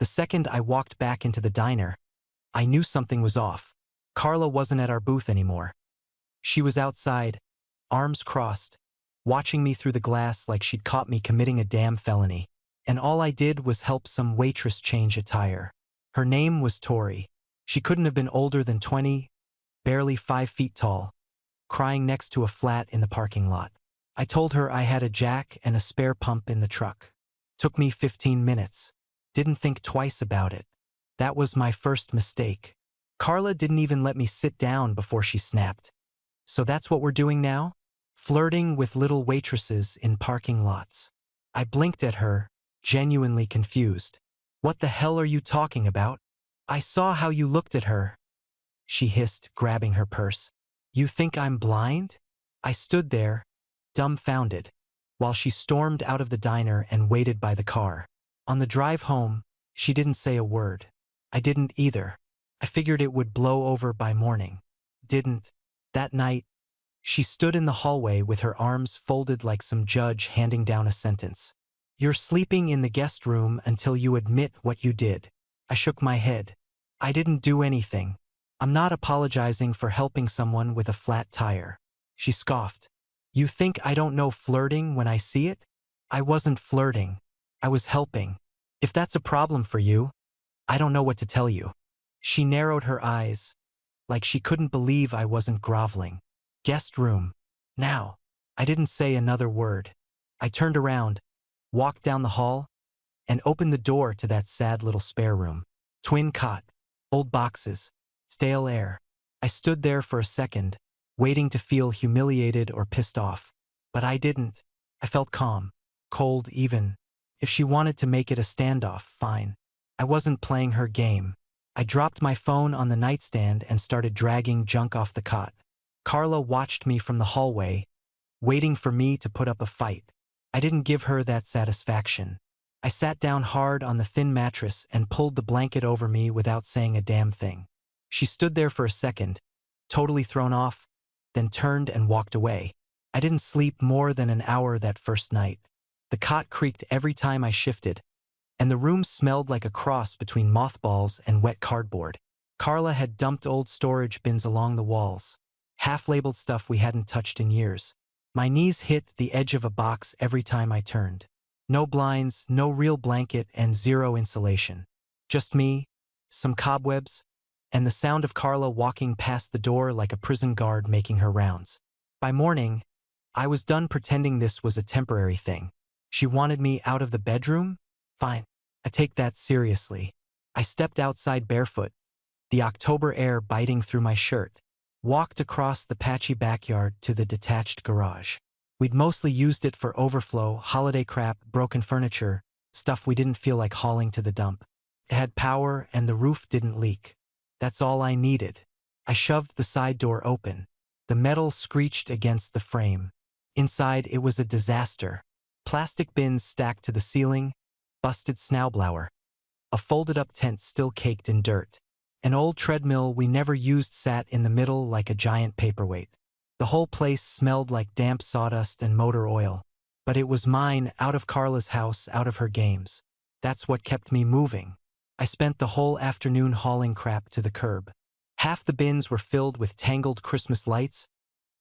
The second I walked back into the diner, I knew something was off. Carla wasn't at our booth anymore. She was outside, arms crossed, watching me through the glass like she'd caught me committing a damn felony. And all I did was help some waitress change a tire. Her name was Tori. She couldn't have been older than 20, barely 5 feet tall, crying next to a flat in the parking lot. I told her I had a jack and a spare pump in the truck. Took me 15 minutes. Didn't think twice about it. That was my first mistake. Carla didn't even let me sit down before she snapped. So that's what we're doing now? Flirting with little waitresses in parking lots. I blinked at her, genuinely confused. What the hell are you talking about? I saw how you looked at her, she hissed, grabbing her purse. You think I'm blind? I stood there, dumbfounded, while she stormed out of the diner and waited by the car. On the drive home, she didn't say a word. I didn't either. I figured it would blow over by morning. Didn't. That night, she stood in the hallway with her arms folded like some judge handing down a sentence. You're sleeping in the guest room until you admit what you did. I shook my head. I didn't do anything. I'm not apologizing for helping someone with a flat tire. She scoffed. You think I don't know flirting when I see it? I wasn't flirting. I was helping. If that's a problem for you, I don't know what to tell you. She narrowed her eyes, like she couldn't believe I wasn't groveling. Guest room. Now. I didn't say another word. I turned around, walked down the hall, and opened the door to that sad little spare room. Twin cot, old boxes, stale air. I stood there for a second, waiting to feel humiliated or pissed off. But I didn't. I felt calm, cold even. If she wanted to make it a standoff, fine. I wasn't playing her game. I dropped my phone on the nightstand and started dragging junk off the cot. Carla watched me from the hallway, waiting for me to put up a fight. I didn't give her that satisfaction. I sat down hard on the thin mattress and pulled the blanket over me without saying a damn thing. She stood there for a second, totally thrown off, then turned and walked away. I didn't sleep more than an hour that first night. The cot creaked every time I shifted, and the room smelled like a cross between mothballs and wet cardboard. Carla had dumped old storage bins along the walls, half-labeled stuff we hadn't touched in years. My knees hit the edge of a box every time I turned. No blinds, no real blanket, and zero insulation. Just me, some cobwebs, and the sound of Carla walking past the door like a prison guard making her rounds. By morning, I was done pretending this was a temporary thing. She wanted me out of the bedroom? Fine. I take that seriously. I stepped outside barefoot, the October air biting through my shirt, walked across the patchy backyard to the detached garage. We'd mostly used it for overflow, holiday crap, broken furniture, stuff we didn't feel like hauling to the dump. It had power and the roof didn't leak. That's all I needed. I shoved the side door open. The metal screeched against the frame. Inside, it was a disaster. Plastic bins stacked to the ceiling, busted snowblower, a folded-up tent still caked in dirt. An old treadmill we never used sat in the middle like a giant paperweight. The whole place smelled like damp sawdust and motor oil. But it was mine, out of Carla's house, out of her games. That's what kept me moving. I spent the whole afternoon hauling crap to the curb. Half the bins were filled with tangled Christmas lights,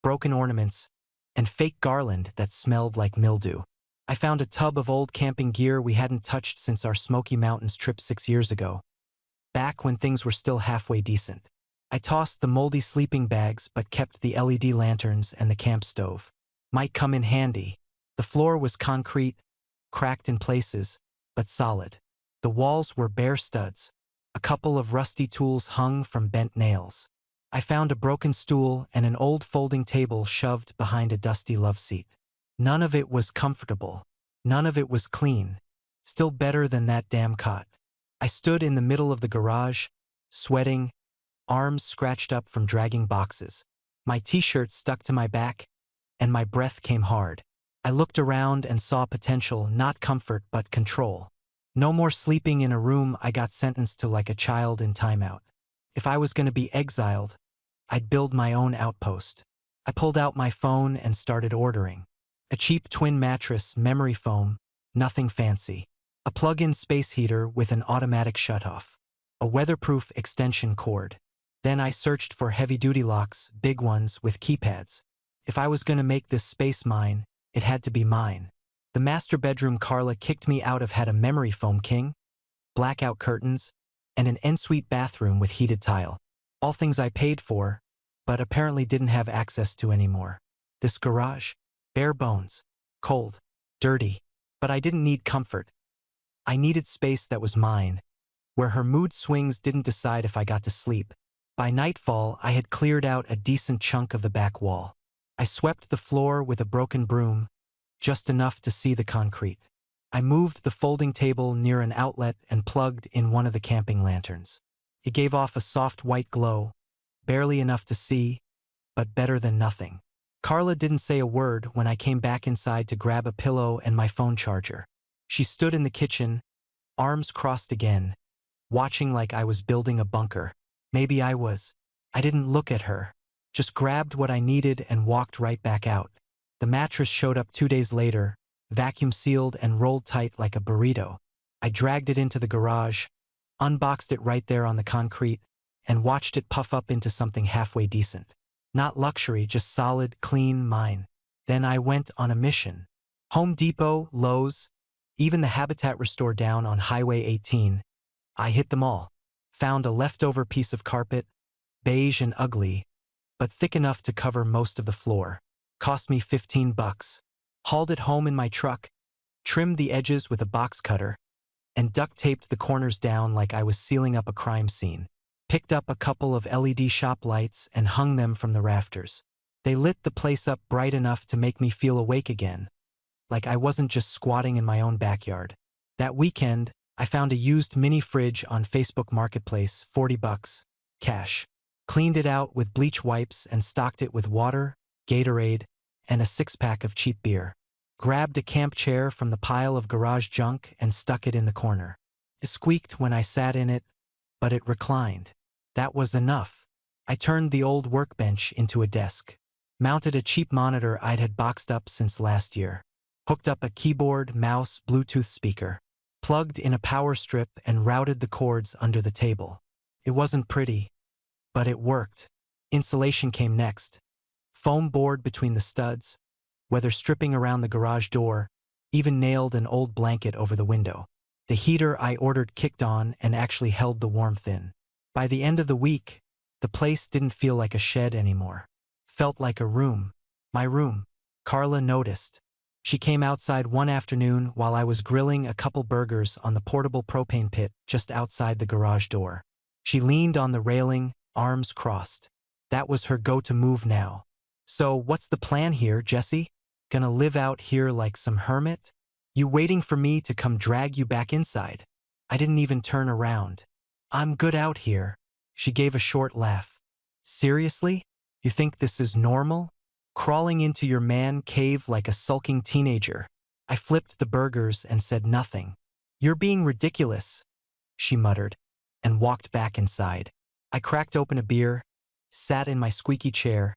broken ornaments, and fake garland that smelled like mildew. I found a tub of old camping gear we hadn't touched since our Smoky Mountains trip 6 years ago, back when things were still halfway decent. I tossed the moldy sleeping bags but kept the LED lanterns and the camp stove. Might come in handy. The floor was concrete, cracked in places, but solid. The walls were bare studs. A couple of rusty tools hung from bent nails. I found a broken stool and an old folding table shoved behind a dusty loveseat. None of it was comfortable. None of it was clean. Still better than that damn cot. I stood in the middle of the garage, sweating, arms scratched up from dragging boxes. My t-shirt stuck to my back, and my breath came hard. I looked around and saw potential, not comfort but control. No more sleeping in a room I got sentenced to like a child in timeout. If I was going to be exiled, I'd build my own outpost. I pulled out my phone and started ordering. A cheap twin mattress, memory foam, nothing fancy. a plug-in space heater with an automatic shutoff, a weatherproof extension cord. Then I searched for heavy-duty locks, big ones with keypads. If I was gonna make this space mine, it had to be mine. The master bedroom Carla kicked me out of had a memory foam king, blackout curtains, and an ensuite bathroom with heated tile. All things I paid for, but apparently didn't have access to anymore. This garage? Bare bones. Cold. Dirty. But I didn't need comfort. I needed space that was mine, where her mood swings didn't decide if I got to sleep. By nightfall, I had cleared out a decent chunk of the back wall. I swept the floor with a broken broom, just enough to see the concrete. I moved the folding table near an outlet and plugged in one of the camping lanterns. It gave off a soft white glow, barely enough to see, but better than nothing. Carla didn't say a word when I came back inside to grab a pillow and my phone charger. She stood in the kitchen, arms crossed again, watching like I was building a bunker. Maybe I was. I didn't look at her, just grabbed what I needed and walked right back out. The mattress showed up 2 days later, vacuum-sealed and rolled tight like a burrito. I dragged it into the garage, unboxed it right there on the concrete, and watched it puff up into something halfway decent. Not luxury, just solid, clean, mine. Then I went on a mission. Home Depot, Lowe's, even the Habitat Restore down on Highway 18. I hit them all. Found a leftover piece of carpet, beige and ugly, but thick enough to cover most of the floor. Cost me $15. Hauled it home in my truck, trimmed the edges with a box cutter, and duct taped the corners down like I was sealing up a crime scene. Picked up a couple of LED shop lights and hung them from the rafters. They lit the place up bright enough to make me feel awake again, like I wasn't just squatting in my own backyard. That weekend, I found a used mini fridge on Facebook Marketplace, $40, cash. Cleaned it out with bleach wipes and stocked it with water, Gatorade, and a 6-pack of cheap beer. Grabbed a camp chair from the pile of garage junk and stuck it in the corner. It squeaked when I sat in it, but it reclined. That was enough. I turned the old workbench into a desk. Mounted a cheap monitor I'd had boxed up since last year. Hooked up a keyboard, mouse, Bluetooth speaker. Plugged in a power strip and routed the cords under the table. It wasn't pretty, but it worked. Insulation came next. Foam board between the studs, weather stripping around the garage door, even nailed an old blanket over the window. The heater I ordered kicked on and actually held the warmth in. By the end of the week, the place didn't feel like a shed anymore. Felt like a room. My room. Carla noticed. She came outside one afternoon while I was grilling a couple burgers on the portable propane pit just outside the garage door. She leaned on the railing, arms crossed. That was her go-to move now. "So what's the plan here, Jesse? Gonna live out here like some hermit? You waiting for me to come drag you back inside?" I didn't even turn around. "I'm good out here." She gave a short laugh. "Seriously? You think this is normal? Crawling into your man cave like a sulking teenager?" I flipped the burgers and said nothing. "You're being ridiculous," she muttered, and walked back inside. I cracked open a beer, sat in my squeaky chair,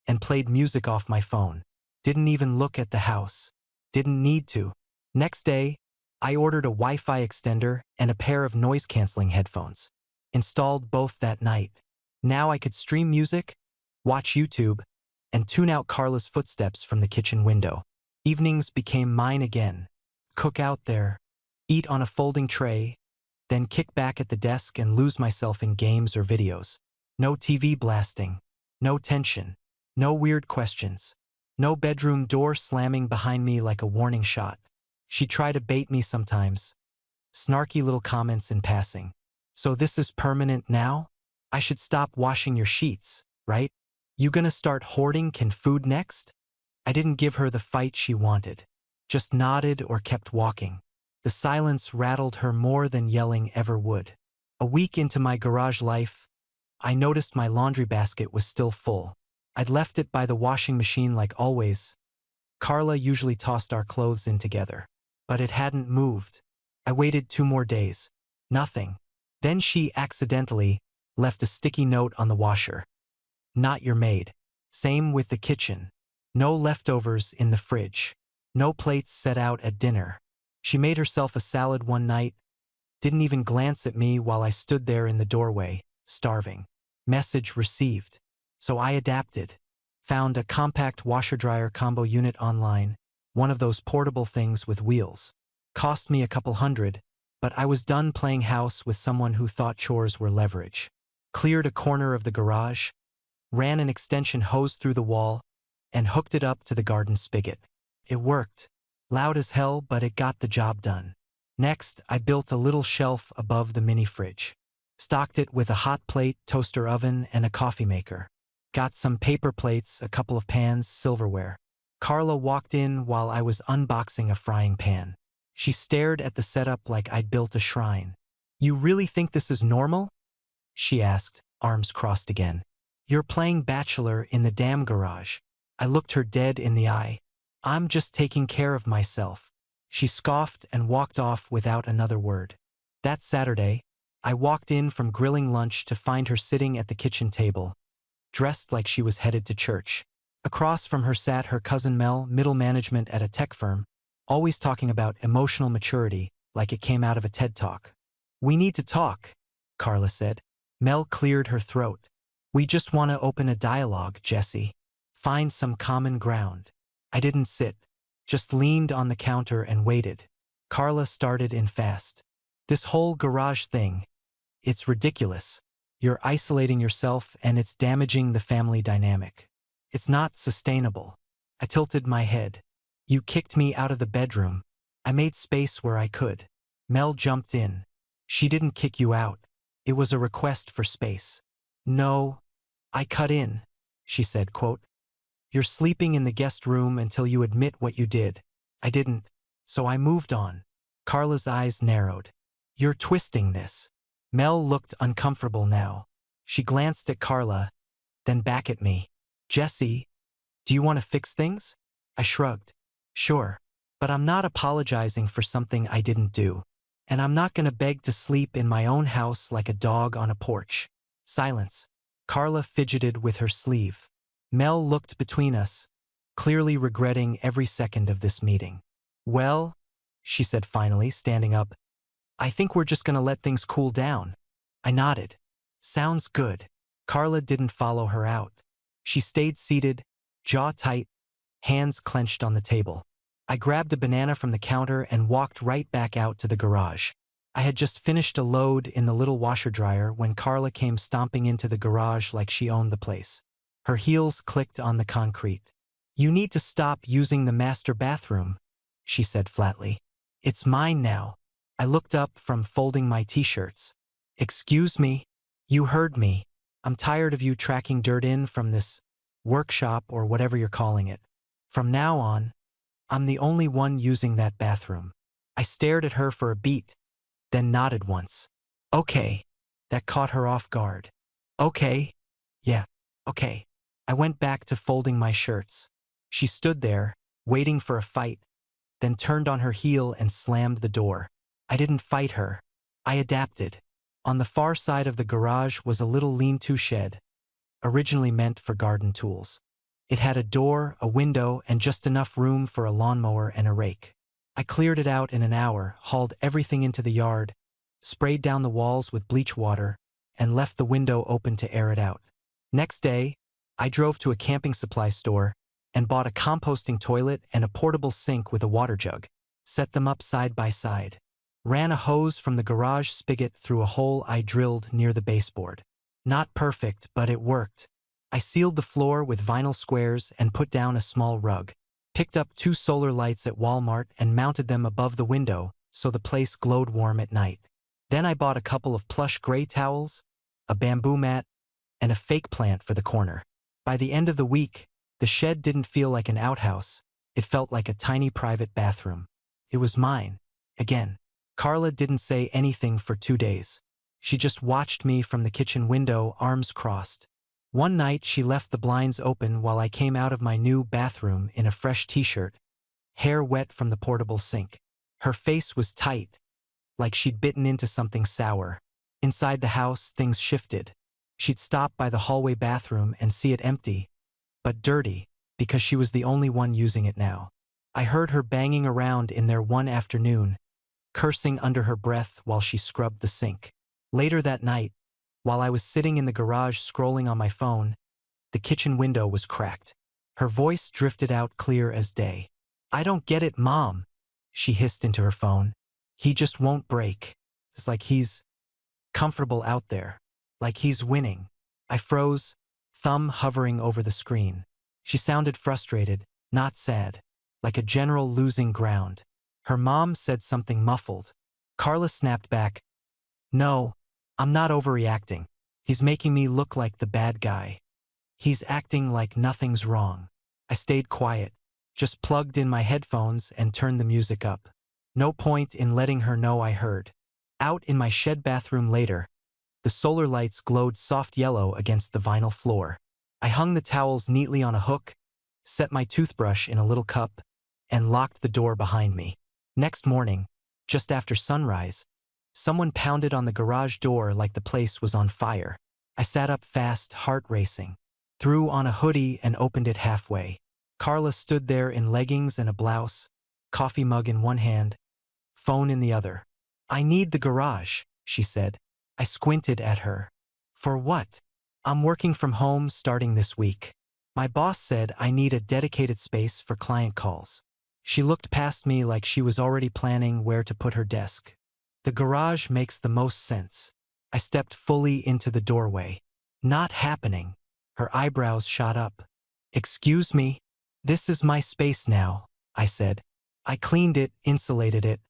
and played music off my phone. Didn't even look at the house. Didn't need to. Next day, I ordered a Wi-Fi extender and a pair of noise-canceling headphones. Installed both that night. Now I could stream music, watch YouTube, and tune out Carla's footsteps from the kitchen window. Evenings became mine again. Cook out there, eat on a folding tray, then kick back at the desk and lose myself in games or videos. No TV blasting. No tension. No weird questions. No bedroom door slamming behind me like a warning shot. She'd try to bait me sometimes. Snarky little comments in passing. "So this is permanent now? I should stop washing your sheets, right? You gonna start hoarding canned food next?" I didn't give her the fight she wanted. Just nodded or kept walking. The silence rattled her more than yelling ever would. A week into my garage life, I noticed my laundry basket was still full. I'd left it by the washing machine like always. Carla usually tossed our clothes in together. But it hadn't moved. I waited 2 more days. Nothing. Then she accidentally left a sticky note on the washer. "Not your maid." Same with the kitchen. No leftovers in the fridge. No plates set out at dinner. She made herself a salad one night, didn't even glance at me while I stood there in the doorway, starving. Message received. So I adapted. Found a compact washer-dryer combo unit online, one of those portable things with wheels. Cost me a couple hundred, but I was done playing house with someone who thought chores were leverage. Cleared a corner of the garage, ran an extension hose through the wall, and hooked it up to the garden spigot. It worked. Loud as hell, but it got the job done. Next, I built a little shelf above the mini fridge. Stocked it with a hot plate, toaster oven, and a coffee maker. Got some paper plates, a couple of pans, silverware. Carla walked in while I was unboxing a frying pan. She stared at the setup like I'd built a shrine. "You really think this is normal?" she asked, arms crossed again. "You're playing bachelor in the damn garage." I looked her dead in the eye. "I'm just taking care of myself." She scoffed and walked off without another word. That Saturday, I walked in from grilling lunch to find her sitting at the kitchen table, dressed like she was headed to church. Across from her sat her cousin Mel, middle management at a tech firm, always talking about emotional maturity like it came out of a TED Talk. "We need to talk," Carla said. Mel cleared her throat. "We just want to open a dialogue, Jesse. Find some common ground." I didn't sit, just leaned on the counter and waited. Carla started in fast. "This whole garage thing, it's ridiculous. You're isolating yourself and it's damaging the family dynamic. It's not sustainable." I tilted my head. "You kicked me out of the bedroom. I made space where I could." Mel jumped in. "She didn't kick you out. It was a request for space." "No, I cut in," she said, quote, "You're sleeping in the guest room until you admit what you did." I didn't, so I moved on. Carla's eyes narrowed. "You're twisting this." Mel looked uncomfortable now. She glanced at Carla, then back at me. "Jesse, do you want to fix things?" I shrugged. "Sure, but I'm not apologizing for something I didn't do. And I'm not going to beg to sleep in my own house like a dog on a porch." Silence. Carla fidgeted with her sleeve. Mel looked between us, clearly regretting every second of this meeting. "Well," she said finally, standing up, "I think we're just going to let things cool down." I nodded. "Sounds good." Carla didn't follow her out. She stayed seated, jaw tight, hands clenched on the table. I grabbed a banana from the counter and walked right back out to the garage. I had just finished a load in the little washer-dryer when Carla came stomping into the garage like she owned the place. Her heels clicked on the concrete. "You need to stop using the master bathroom," she said flatly. "It's mine now." I looked up from folding my t-shirts. "Excuse me?" "You heard me. I'm tired of you tracking dirt in from this workshop or whatever you're calling it. From now on, I'm the only one using that bathroom." I stared at her for a beat, then nodded once. "Okay." That caught her off guard. "Okay? Yeah, okay." I went back to folding my shirts. She stood there, waiting for a fight, then turned on her heel and slammed the door. I didn't fight her. I adapted. On the far side of the garage was a little lean-to shed, originally meant for garden tools. It had a door, a window, and just enough room for a lawnmower and a rake. I cleared it out in an hour, hauled everything into the yard, sprayed down the walls with bleach water, and left the window open to air it out. Next day, I drove to a camping supply store and bought a composting toilet and a portable sink with a water jug. Set them up side by side. Ran a hose from the garage spigot through a hole I drilled near the baseboard. Not perfect, but it worked. I sealed the floor with vinyl squares and put down a small rug. Picked up 2 solar lights at Walmart and mounted them above the window so the place glowed warm at night. Then I bought a couple of plush gray towels, a bamboo mat, and a fake plant for the corner. By the end of the week, the shed didn't feel like an outhouse. It felt like a tiny private bathroom. It was mine. Again. Carla didn't say anything for 2 days. She just watched me from the kitchen window, arms crossed. One night she left the blinds open while I came out of my new bathroom in a fresh t-shirt, hair wet from the portable sink. Her face was tight, like she'd bitten into something sour. Inside the house, things shifted. She'd stop by the hallway bathroom and see it empty, but dirty, because she was the only one using it now. I heard her banging around in there one afternoon, cursing under her breath while she scrubbed the sink. Later that night, while I was sitting in the garage scrolling on my phone, the kitchen window was cracked. Her voice drifted out clear as day. "I don't get it, Mom," she hissed into her phone. "He just won't break. It's like he's comfortable out there. Like he's winning." I froze, thumb hovering over the screen. She sounded frustrated, not sad, like a general losing ground. Her mom said something muffled. Carla snapped back, "No, I'm not overreacting. He's making me look like the bad guy. He's acting like nothing's wrong." I stayed quiet, just plugged in my headphones and turned the music up. No point in letting her know I heard. Out in my shed bathroom later, the solar lights glowed soft yellow against the vinyl floor. I hung the towels neatly on a hook, set my toothbrush in a little cup, and locked the door behind me. Next morning, just after sunrise, someone pounded on the garage door like the place was on fire. I sat up fast, heart racing, threw on a hoodie and opened it halfway. Carla stood there in leggings and a blouse, coffee mug in one hand, phone in the other. "I need the garage," she said. I squinted at her. "For what?" "I'm working from home starting this week. My boss said I need a dedicated space for client calls." She looked past me like she was already planning where to put her desk. "The garage makes the most sense." I stepped fully into the doorway. "Not happening." Her eyebrows shot up. "Excuse me? This is my space now," I said. "I cleaned it, insulated it,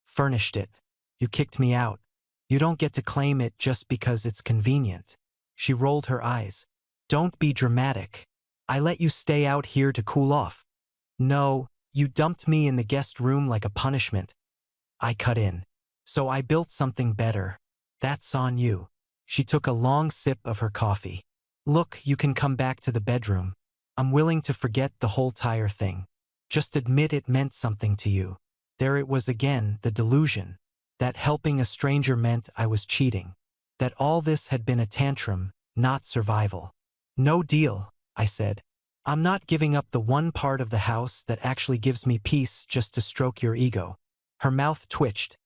furnished it. You kicked me out. You don't get to claim it just because it's convenient." She rolled her eyes. "Don't be dramatic. I let you stay out here to cool off." "No, you dumped me in the guest room like a punishment." I cut in. "So I built something better. That's on you." She took a long sip of her coffee. "Look, you can come back to the bedroom. I'm willing to forget the whole tire thing. Just admit it meant something to you." There it was again, the delusion. That helping a stranger meant I was cheating. That all this had been a tantrum, not survival. "No deal," I said. "I'm not giving up the one part of the house that actually gives me peace just to stroke your ego." Her mouth twitched,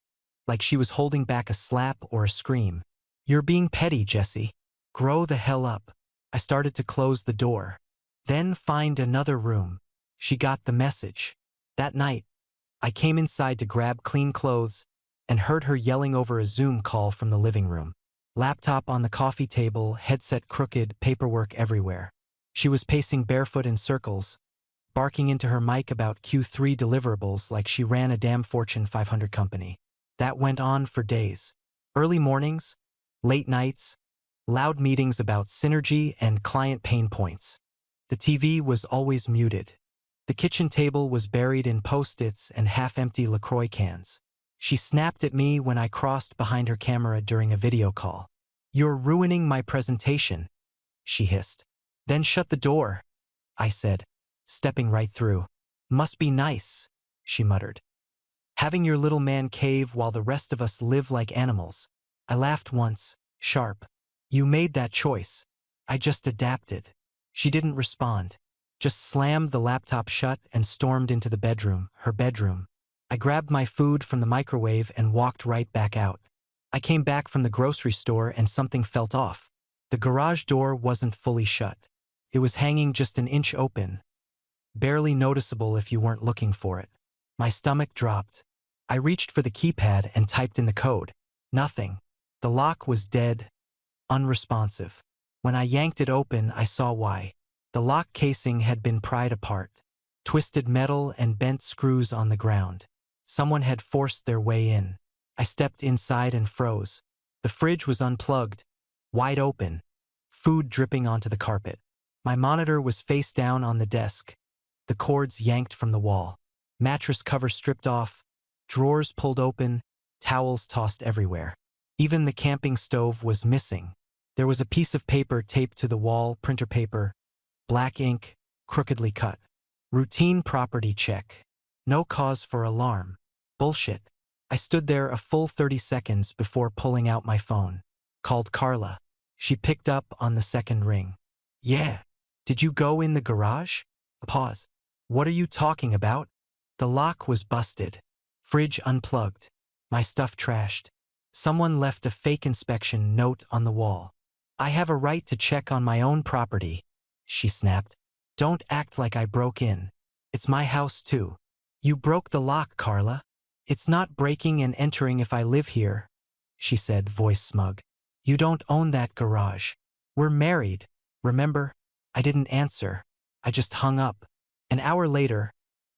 like she was holding back a slap or a scream. "You're being petty, Jessie. Grow the hell up." I started to close the door. "Then find another room." She got the message. That night, I came inside to grab clean clothes and heard her yelling over a Zoom call from the living room. Laptop on the coffee table, headset crooked, paperwork everywhere. She was pacing barefoot in circles, barking into her mic about Q3 deliverables like she ran a damn Fortune 500 company. That went on for days. Early mornings, late nights, loud meetings about synergy and client pain points. The TV was always muted. The kitchen table was buried in Post-its and half-empty LaCroix cans. She snapped at me when I crossed behind her camera during a video call. "You're ruining my presentation," she hissed. "Then shut the door," I said, stepping right through. "Must be nice," she muttered. "Having your little man cave while the rest of us live like animals." I laughed once, sharp. "You made that choice. I just adapted." She didn't respond, just slammed the laptop shut and stormed into the bedroom, her bedroom. I grabbed my food from the microwave and walked right back out. I came back from the grocery store and something felt off. The garage door wasn't fully shut. It was hanging just an inch open, barely noticeable if you weren't looking for it. My stomach dropped. I reached for the keypad and typed in the code. Nothing. The lock was dead, unresponsive. When I yanked it open, I saw why. The lock casing had been pried apart. Twisted metal and bent screws on the ground. Someone had forced their way in. I stepped inside and froze. The fridge was unplugged, wide open, food dripping onto the carpet. My monitor was face down on the desk, the cords yanked from the wall. Mattress cover stripped off, drawers pulled open, towels tossed everywhere. Even the camping stove was missing. There was a piece of paper taped to the wall, printer paper, black ink, crookedly cut. Routine property check. No cause for alarm. Bullshit. I stood there a full 30 seconds before pulling out my phone. Called Carla. She picked up on the second ring. "Yeah. Did you go in the garage?" Pause. "What are you talking about?" The lock was busted. Fridge unplugged. My stuff trashed. Someone left a fake inspection note on the wall. I have a right to check on my own property, she snapped. Don't act like I broke in. It's my house too. You broke the lock, Carla. It's not breaking and entering if I live here, she said, voice smug. You don't own that garage. We're married, remember? I didn't answer. I just hung up. An hour later,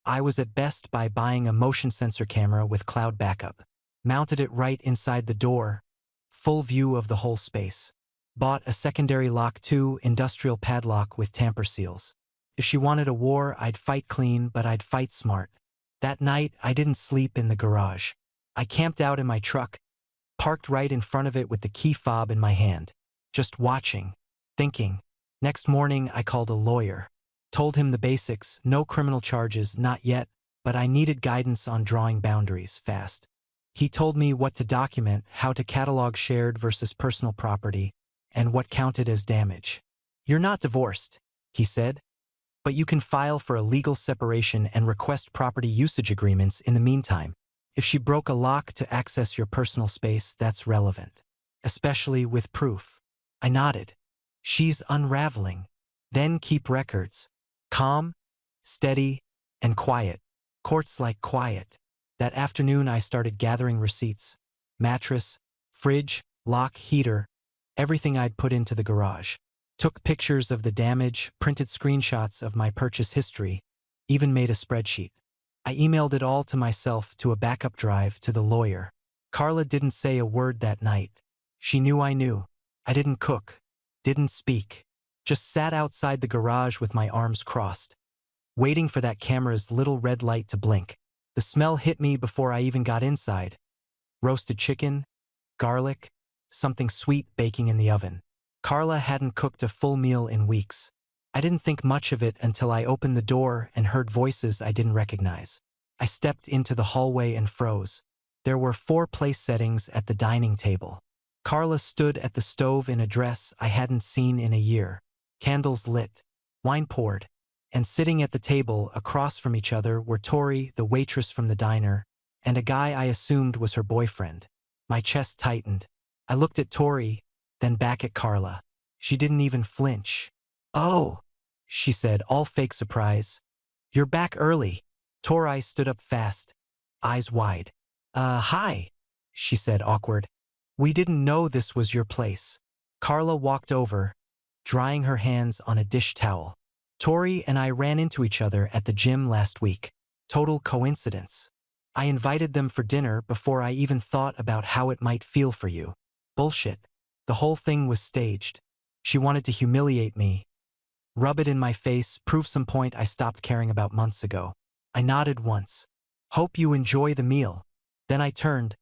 I was at Best Buy buying a motion sensor camera with cloud backup. Mounted it right inside the door, full view of the whole space. Bought a secondary lock too, industrial padlock with tamper seals. If she wanted a war, I'd fight clean, but I'd fight smart. That night, I didn't sleep in the garage. I camped out in my truck, parked right in front of it with the key fob in my hand, just watching, thinking. Next morning, I called a lawyer. Told him the basics, no criminal charges, not yet, but I needed guidance on drawing boundaries fast. He told me what to document, how to catalog shared versus personal property, and what counted as damage. You're not divorced, he said, but you can file for a legal separation and request property usage agreements in the meantime. If she broke a lock to access your personal space, that's relevant, especially with proof. I nodded. She's unraveling. Then keep records. Calm, steady, and quiet. Courts like quiet. That afternoon I started gathering receipts. Mattress, fridge, lock, heater, everything I'd put into the garage. Took pictures of the damage, printed screenshots of my purchase history, even made a spreadsheet. I emailed it all to myself to a backup drive to the lawyer. Carla didn't say a word that night. She knew I knew. I didn't cook, didn't speak. Just sat outside the garage with my arms crossed, waiting for that camera's little red light to blink. The smell hit me before I even got inside. Roasted chicken, garlic, something sweet baking in the oven. Carla hadn't cooked a full meal in weeks. I didn't think much of it until I opened the door and heard voices I didn't recognize. I stepped into the hallway and froze. There were 4 place settings at the dining table. Carla stood at the stove in a dress I hadn't seen in a year. Candles lit, wine poured, and sitting at the table across from each other were Tori, the waitress from the diner, and a guy I assumed was her boyfriend. My chest tightened. I looked at Tori, then back at Carla. She didn't even flinch. Oh, she said, all fake surprise. You're back early. Tori stood up fast, eyes wide. Hi, she said, awkward. We didn't know this was your place. Carla walked over, drying her hands on a dish towel. Tori and I ran into each other at the gym last week. Total coincidence. I invited them for dinner before I even thought about how it might feel for you. Bullshit. The whole thing was staged. She wanted to humiliate me, rub it in my face, prove some point I stopped caring about months ago. I nodded once. Hope you enjoy the meal. Then I turned,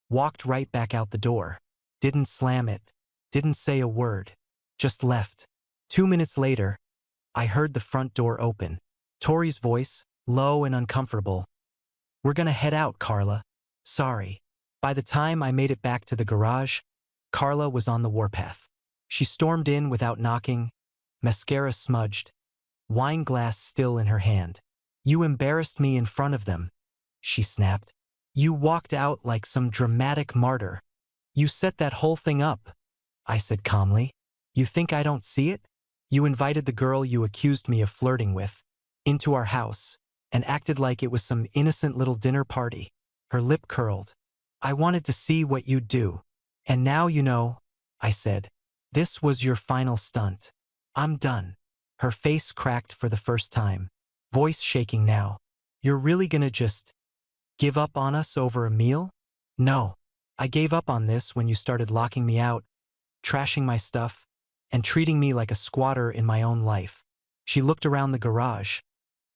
walked right back out the door. Didn't slam it. Didn't say a word. Just left. 2 minutes later, I heard the front door open. Tori's voice, low and uncomfortable. We're gonna head out, Carla. Sorry. By the time I made it back to the garage, Carla was on the warpath. She stormed in without knocking, mascara smudged, wine glass still in her hand. You embarrassed me in front of them, she snapped. You walked out like some dramatic martyr. You set that whole thing up, I said calmly. You think I don't see it? You invited the girl you accused me of flirting with into our house and acted like it was some innocent little dinner party. Her lip curled. I wanted to see what you'd do. And now you know, I said. This was your final stunt. I'm done. Her face cracked for the first time, voice shaking now. You're really gonna just give up on us over a meal? No. I gave up on this when you started locking me out, trashing my stuff, and treating me like a squatter in my own life. She looked around the garage,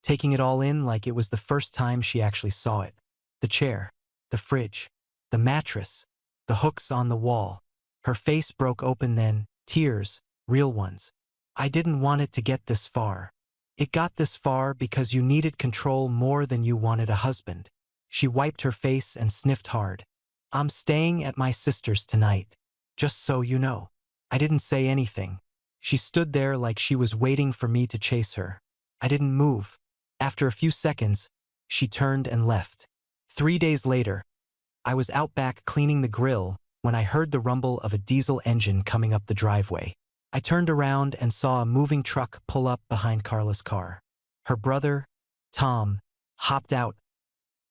taking it all in like it was the first time she actually saw it. The chair, the fridge, the mattress, the hooks on the wall. Her face broke open then, tears, real ones. I didn't want it to get this far. It got this far because you needed control more than you wanted a husband. She wiped her face and sniffed hard. I'm staying at my sister's tonight, just so you know. I didn't say anything. She stood there like she was waiting for me to chase her. I didn't move. After a few seconds, She turned and left. 3 days later, I was out back cleaning the grill when I heard the rumble of a diesel engine coming up the driveway. I turned around and saw a moving truck pull up behind Carla's car. Her brother, Tom, hopped out.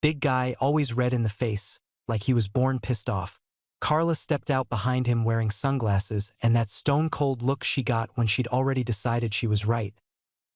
Big guy, always red in the face, like he was born pissed off. Carla stepped out behind him wearing sunglasses and that stone-cold look she got when she'd already decided she was right,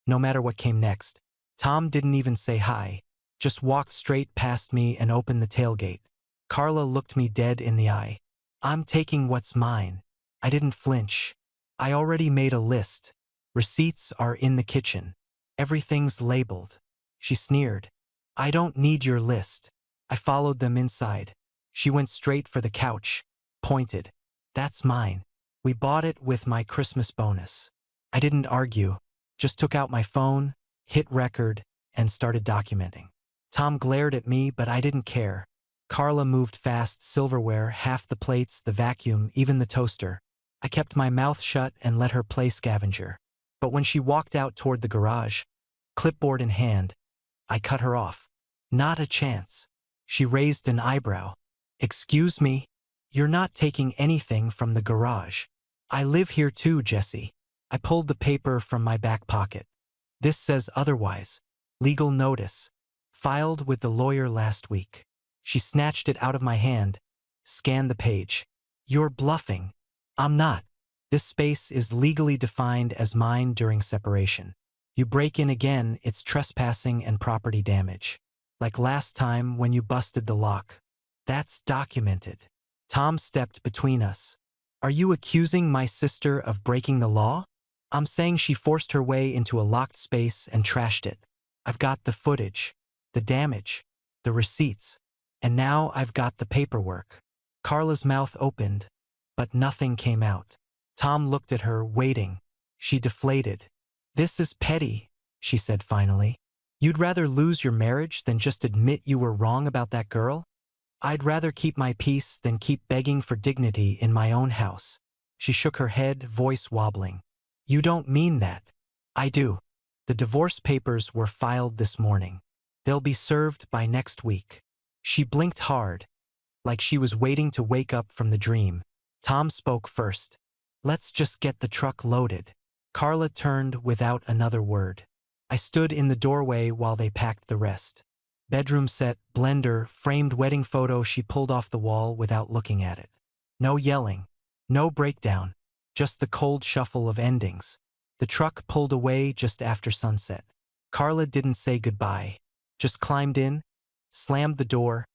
no matter what came next. Tom didn't even say hi, just walked straight past me and opened the tailgate. Carla looked me dead in the eye. "I'm taking what's mine." I didn't flinch. I already made a list. Receipts are in the kitchen. Everything's labeled. She sneered. "I don't need your list." I followed them inside. She went straight for the couch, pointed. "That's mine. We bought it with my Christmas bonus." I didn't argue, just took out my phone, hit record, and started documenting. Tom glared at me, but I didn't care. Carla moved fast, silverware, half the plates, the vacuum, even the toaster. I kept my mouth shut and let her play scavenger. But when she walked out toward the garage, clipboard in hand, I cut her off. "Not a chance." She raised an eyebrow. "Excuse me? You're not taking anything from the garage." "I live here too, Jesse." I pulled the paper from my back pocket. "This says otherwise. Legal notice. Filed with the lawyer last week." She snatched it out of my hand, scanned the page. "You're bluffing." "I'm not. This space is legally defined as mine during separation. You break in again, it's trespassing and property damage. Like last time when you busted the lock. That's documented." Tom stepped between us. "Are you accusing my sister of breaking the law?" "I'm saying she forced her way into a locked space and trashed it. I've got the footage, the damage, the receipts, and now I've got the paperwork." Carla's mouth opened, but nothing came out. Tom looked at her, waiting. She deflated. "This is petty," she said finally. "You'd rather lose your marriage than just admit you were wrong about that girl?" "I'd rather keep my peace than keep begging for dignity in my own house." She shook her head, voice wobbling. "You don't mean that." "I do. The divorce papers were filed this morning. They'll be served by next week." She blinked hard, like she was waiting to wake up from the dream. Tom spoke first. "Let's just get the truck loaded." Carla turned without another word. I stood in the doorway while they packed the rest. Bedroom set, blender, framed wedding photo she pulled off the wall without looking at it. No yelling, no breakdown, just the cold shuffle of endings. The truck pulled away just after sunset. Carla didn't say goodbye, just climbed in, slammed the door,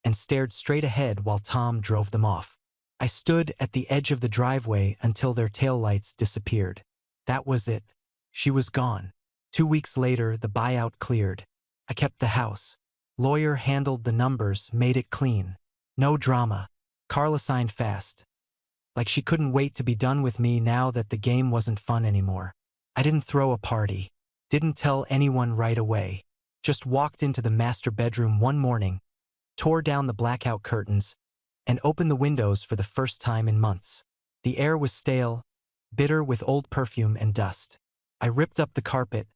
and stared straight ahead while Tom drove them off. I stood at the edge of the driveway until their taillights disappeared. That was it. She was gone. 2 weeks later, the buyout cleared. I kept the house. Lawyer handled the numbers, made it clean. No drama. Carla signed fast. Like she couldn't wait to be done with me now that the game wasn't fun anymore. I didn't throw a party. Didn't tell anyone right away. Just walked into the master bedroom one morning, tore down the blackout curtains, and opened the windows for the first time in months. The air was stale, bitter with old perfume and dust. I ripped up the carpet,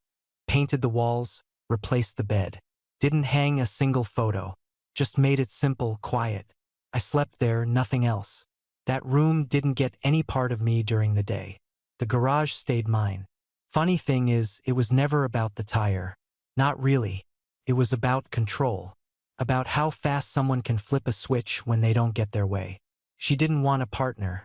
painted the walls, replaced the bed. Didn't hang a single photo. Just made it simple, quiet. I slept there, nothing else. That room didn't get any part of me during the day. The garage stayed mine. Funny thing is, it was never about the tire. Not really. It was about control. About how fast someone can flip a switch when they don't get their way. She didn't want a partner.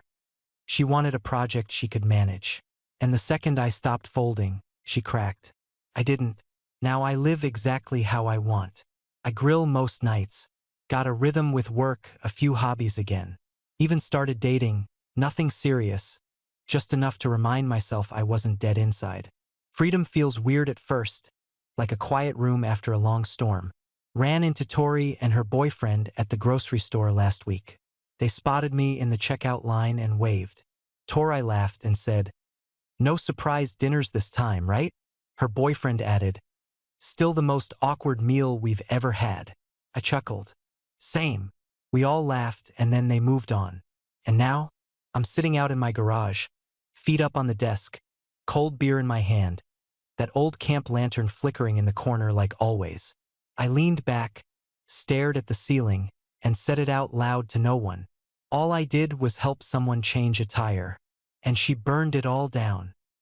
She wanted a project she could manage. And the second I stopped folding, she cracked. I didn't. Now I live exactly how I want. I grill most nights. Got a rhythm with work, a few hobbies again. Even started dating, nothing serious. Just enough to remind myself I wasn't dead inside. Freedom feels weird at first, like a quiet room after a long storm. Ran into Tori and her boyfriend at the grocery store last week. They spotted me in the checkout line and waved. Tori laughed and said, "No surprise dinners this time, right?" Her boyfriend added, "Still the most awkward meal we've ever had." I chuckled. Same. We all laughed and then they moved on. And now, I'm sitting out in my garage, feet up on the desk, cold beer in my hand, that old camp lantern flickering in the corner like always. I leaned back, stared at the ceiling, and said it out loud to no one. All I did was help someone change a tire, and she burned it all down.